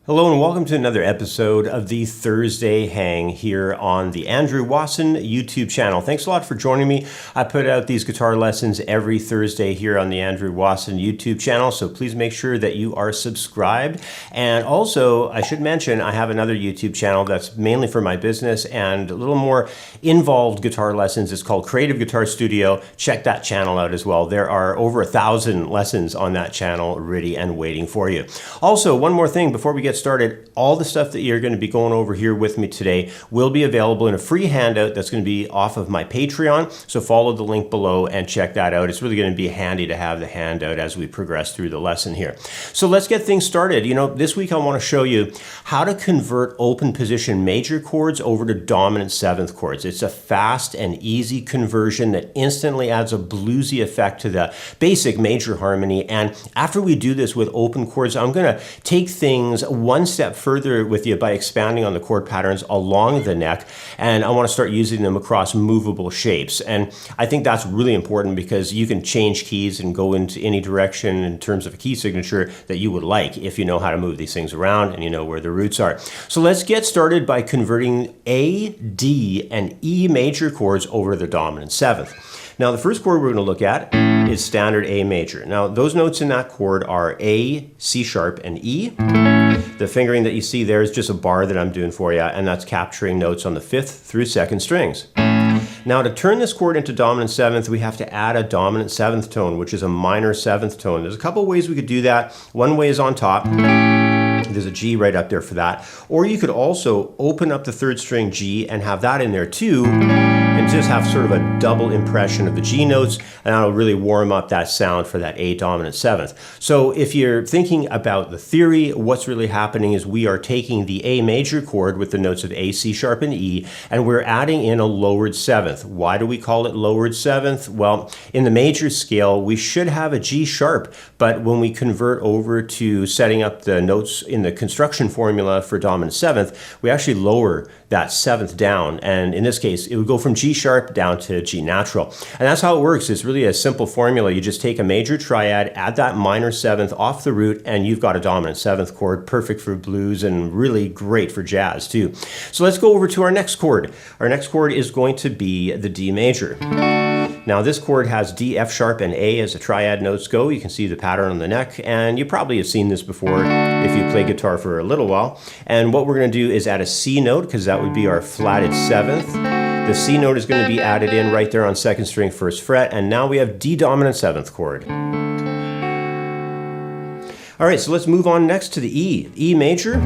Hello and welcome to another episode of the Thursday Hang here on the Andrew Wasson YouTube channel. Thanks a lot for joining me. I put out these guitar lessons every Thursday here on the Andrew Wasson YouTube channel, so please make sure that you are subscribed. And also, I should mention, I have another YouTube channel that's mainly for my business and a little more involved guitar lessons. It's called Creative Guitar Studio. Check that channel out as well. There are over 1,000 lessons on that channel ready and waiting for you. Also, one more thing before we get started, all the stuff that you're going to be going over here with me today will be available in a free handout that's going to be off of my Patreon. So follow the link below and check that out. It's really going to be handy to have the handout as we progress through the lesson here. So let's get things started. This week I want to show you how to convert open position major chords over to dominant seventh chords. It's a fast and easy conversion that instantly adds a bluesy effect to the basic major harmony. And after we do this with open chords, I'm going to take things one step further with you by expanding on the chord patterns along the neck, and I want to start using them across movable shapes. And I think that's really important because you can change keys and go into any direction in terms of a key signature that you would like if you know how to move these things around and you know where the roots are. So let's get started by converting A, D, and E major chords over to the dominant seventh. Now the first chord we're going to look at is standard A major. Now those notes in that chord are A, C sharp, and E. The fingering that you see there is just a bar that I'm doing for you, and that's capturing notes on the 5th through 2nd strings. Now to turn this chord into dominant 7th, we have to add a dominant 7th tone, which is a minor 7th tone. There's a couple ways we could do that. One way is on top. There's a G right up there for that. Or you could also open up the 3rd string G and have that in there too, and just have sort of a double impression of the G notes, and that'll really warm up that sound for that A dominant 7th. So if you're thinking about the theory, what's really happening is we are taking the A major chord with the notes of A, C sharp, and E, and we're adding in a lowered 7th. Why do we call it lowered 7th? Well, in the major scale, we should have a G sharp, but when we convert over to setting up the notes in the construction formula for dominant 7th, we actually lower that 7th down, and in this case, it would go from G sharp down to G natural. And that's how it works. It's really a simple formula. You just take a major triad, add that minor 7th off the root, and you've got a dominant 7th chord, perfect for blues and really great for jazz too. So let's go over to our next chord. Our next chord is going to be the D major. Now this chord has D, F sharp, and A as the triad notes go. You can see the pattern on the neck, and you probably have seen this before if you play guitar for a little while. And what we're going to do is add a C note, because that would be our flatted 7th. The C note is going to be added in right there on 2nd string, 1st fret, and now we have D dominant 7th chord. All right, so let's move on next to the E. E major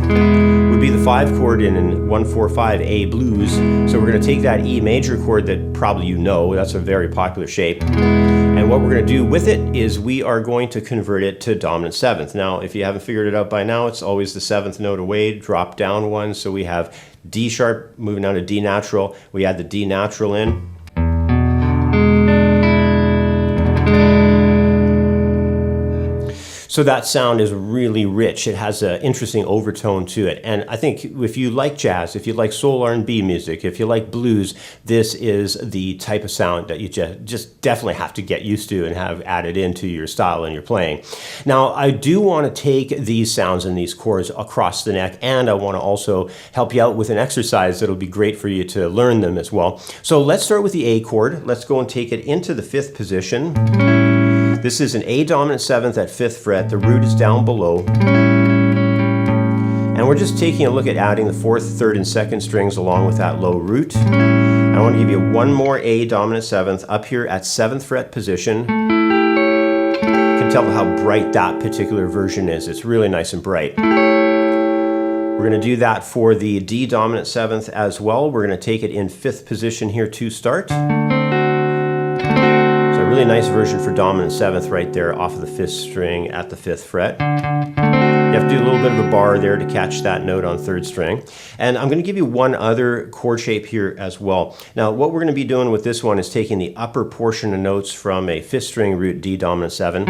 would be the 5 chord in 1-4-5 A blues. So we're going to take that E major chord that probably you know, that's a very popular shape. And what we're going to do with it is we are going to convert it to dominant 7th. Now, if you haven't figured it out by now, it's always the 7th note away, drop down one. So we have D sharp moving down to D natural. We add the D natural in. So that sound is really rich. It has an interesting overtone to it. And I think if you like jazz, if you like soul R&B music, if you like blues, this is the type of sound that you just definitely have to get used to and have added into your style and your playing. Now, I do want to take these sounds and these chords across the neck, and I want to also help you out with an exercise that'll be great for you to learn them as well. So let's start with the A chord. Let's go and take it into the 5th position. This is an A dominant 7th at 5th fret. The root is down below. And we're just taking a look at adding the 4th, 3rd, and 2nd strings along with that low root. I want to give you one more A dominant 7th up here at 7th fret position. You can tell how bright that particular version is. It's really nice and bright. We're going to do that for the D dominant 7th as well. We're going to take it in 5th position here to start. Really nice version for dominant 7th right there off of the 5th string at the 5th fret. You have to do a little bit of a bar there to catch that note on 3rd string. And I'm going to give you one other chord shape here as well. Now what we're going to be doing with this one is taking the upper portion of notes from a 5th string root D dominant 7.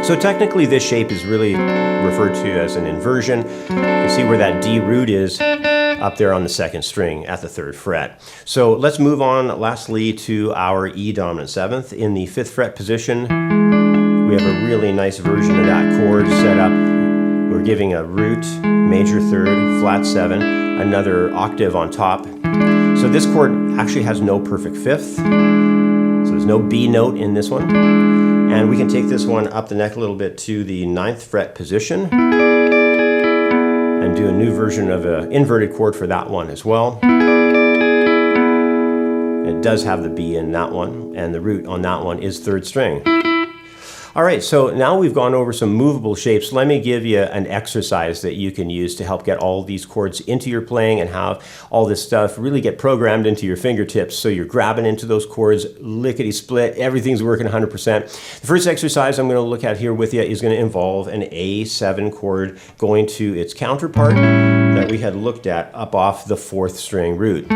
So technically this shape is really referred to as an inversion. You can see where that D root is up there on the 2nd string at the 3rd fret. So let's move on lastly to our E dominant 7th. In the 5th fret position, we have a really nice version of that chord set up We're giving a root, major third, flat 7, another octave on top. So this chord actually has no perfect fifth, so there's no B note in this one. And we can take this one up the neck a little bit to the 9th fret position and do a new version of an inverted chord for that one as well. It does have the B in that one, and the root on that one is 3rd string. All right, so now we've gone over some movable shapes. Let me give you an exercise that you can use to help get all these chords into your playing and have all this stuff really get programmed into your fingertips so you're grabbing into those chords lickety-split, everything's working 100%. The first exercise I'm going to look at here with you is going to involve an A7 chord going to its counterpart that we had looked at up off the 4th string root.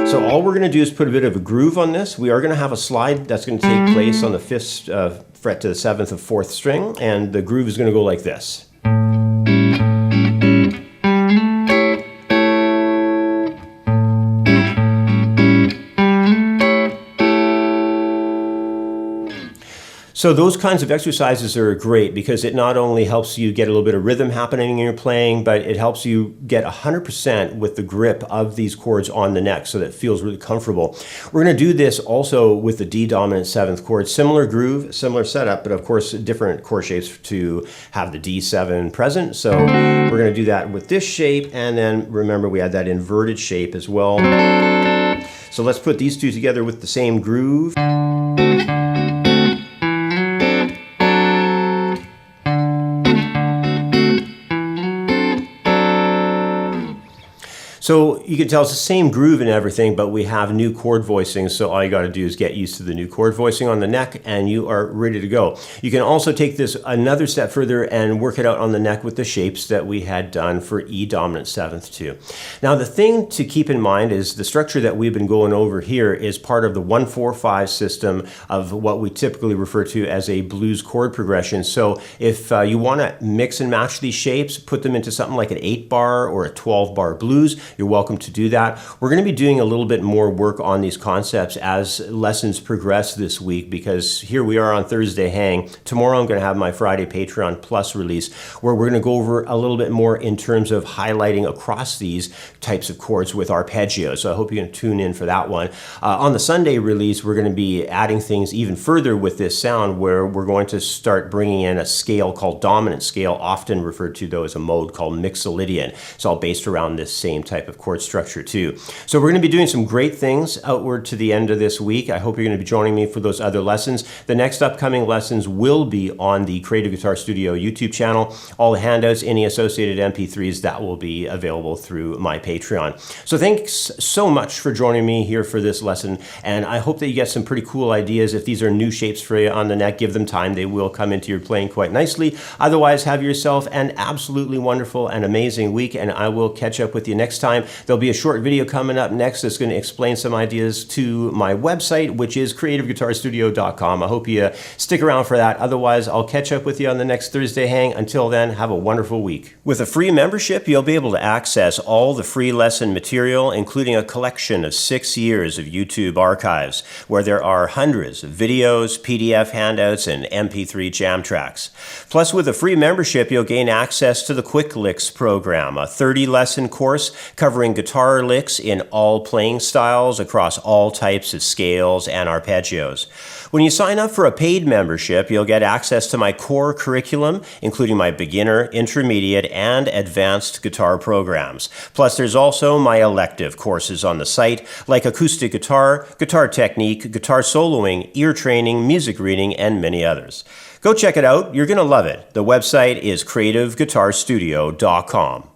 So all we're going to do is put a bit of a groove on this. We are going to have a slide that's going to take place on the 5th fret to the 7th of 4th string, and the groove is going to go like this. So those kinds of exercises are great because it not only helps you get a little bit of rhythm happening in your playing, but it helps you get 100% with the grip of these chords on the neck so that it feels really comfortable. We're going to do this also with the D dominant 7th chord. Similar groove, similar setup, but of course different chord shapes to have the D7 present. So we're going to do that with this shape, and then remember we had that inverted shape as well. So let's put these two together with the same groove. So you can tell it's the same groove and everything, but we have new chord voicings, so all you got to do is get used to the new chord voicing on the neck and you are ready to go. You can also take this another step further and work it out on the neck with the shapes that we had done for E dominant 7th too. Now the thing to keep in mind is the structure that we've been going over here is part of the 1-4-5 system of what we typically refer to as a blues chord progression. So if you want to mix and match these shapes, put them into something like an 8-bar or a 12-bar blues, you're welcome to do that. We're going to be doing a little bit more work on these concepts as lessons progress this week, because here we are on Thursday Hang. Tomorrow I'm going to have my Friday Patreon Plus release where we're going to go over a little bit more in terms of highlighting across these types of chords with arpeggios. So I hope you're going to tune in for that one. On the Sunday release, we're going to be adding things even further with this sound, where we're going to start bringing in a scale called dominant scale, often referred to though as a mode called Mixolydian. It's all based around this same type of chord structure too. So we're going to be doing some great things outward to the end of this week. I hope you're going to be joining me for those other lessons. The next upcoming lessons will be on the Creative Guitar Studio YouTube channel. All the handouts, any associated MP3s, that will be available through my Patreon. So thanks so much for joining me here for this lesson, and I hope that you get some pretty cool ideas. If these are new shapes for you on the neck, give them time. They will come into your playing quite nicely. Otherwise, have yourself an absolutely wonderful and amazing week, and I will catch up with you next time. There'll be a short video coming up next that's going to explain some ideas to my website, which is creativeguitarstudio.com. I hope you stick around for that. Otherwise, I'll catch up with you on the next Thursday Hang. Until then, have a wonderful week. With a free membership, you'll be able to access all the free lesson material, including a collection of 6 years of YouTube archives, where there are hundreds of videos, PDF handouts, and MP3 jam tracks. Plus, with a free membership, you'll gain access to the Quick Licks program, a 30-lesson course covering guitar licks in all playing styles across all types of scales and arpeggios. When you sign up for a paid membership, you'll get access to my core curriculum, including my beginner, intermediate, and advanced guitar programs. Plus, there's also my elective courses on the site, like acoustic guitar, guitar technique, guitar soloing, ear training, music reading, and many others. Go check it out. You're going to love it. The website is creativeguitarstudio.com.